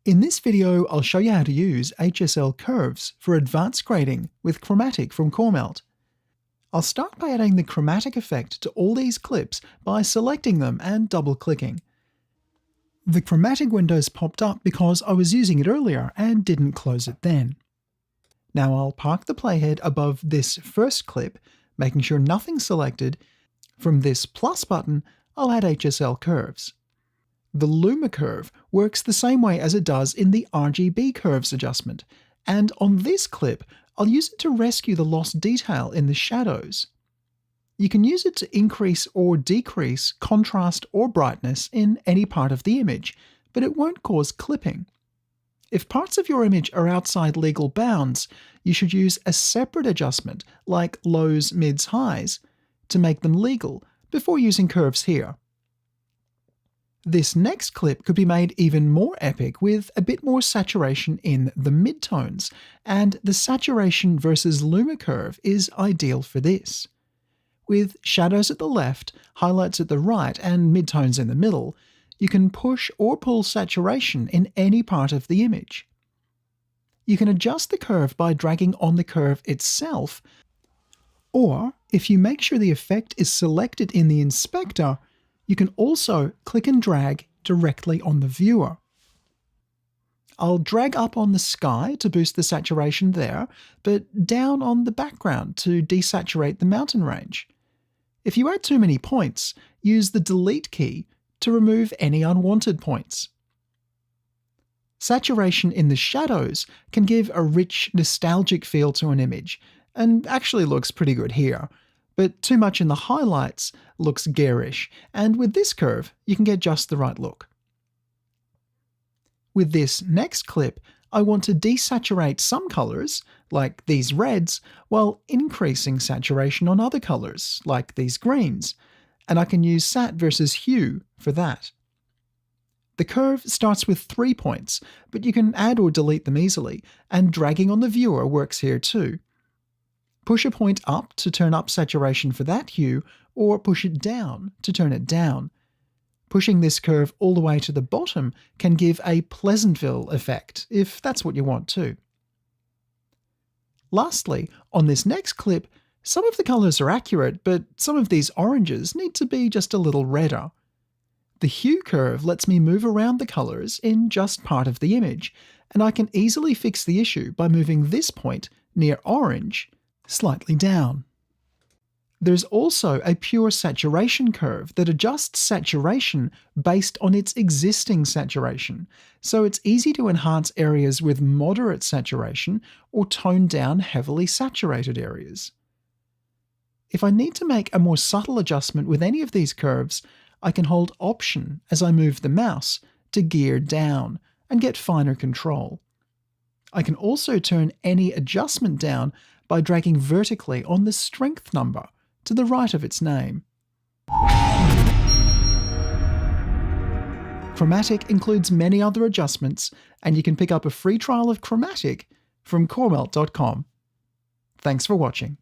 In this video, I'll show you how to use HSL Curves for advanced grading with Chromatic from Chromatic. I'll start by adding the Chromatic effect to all these clips by selecting them and double-clicking. The Chromatic window's popped up because I was using it earlier and didn't close it then. Now I'll park the playhead above this first clip, making sure nothing's selected. From this plus button, I'll add HSL Curves. The Luma curve works the same way as it does in the RGB curves adjustment, and on this clip, I'll use it to rescue the lost detail in the shadows. You can use it to increase or decrease contrast or brightness in any part of the image, but it won't cause clipping. If parts of your image are outside legal bounds, you should use a separate adjustment, like lows, mids, highs, to make them legal before using curves here. This next clip could be made even more epic with a bit more saturation in the midtones, and the saturation versus Luma curve is ideal for this. With shadows at the left, highlights at the right, and midtones in the middle, you can push or pull saturation in any part of the image. You can adjust the curve by dragging on the curve itself, or if you make sure the effect is selected in the inspector, you can also click and drag directly on the viewer. I'll drag up on the sky to boost the saturation there, but down on the background to desaturate the mountain range. If you add too many points, use the delete key to remove any unwanted points. Saturation in the shadows can give a rich, nostalgic feel to an image, and actually looks pretty good here. But too much in the highlights looks garish, and with this curve, you can get just the right look. With this next clip, I want to desaturate some colors, like these reds, while increasing saturation on other colors, like these greens, and I can use Sat versus Hue for that. The curve starts with 3 points, but you can add or delete them easily, and dragging on the viewer works here too. Push a point up to turn up saturation for that hue, or push it down to turn it down. Pushing this curve all the way to the bottom can give a Pleasantville effect, if that's what you want too. Lastly, on this next clip, some of the colours are accurate, but some of these oranges need to be just a little redder. The hue curve lets me move around the colours in just part of the image, and I can easily fix the issue by moving this point near orange slightly down. There's also a pure saturation curve that adjusts saturation based on its existing saturation, so it's easy to enhance areas with moderate saturation or tone down heavily saturated areas. If I need to make a more subtle adjustment with any of these curves, I can hold Option as I move the mouse to gear down and get finer control. I can also turn any adjustment down by dragging vertically on the strength number to the right of its name. Chromatic includes many other adjustments, and you can pick up a free trial of Chromatic from Chromatic.com. Thanks for watching.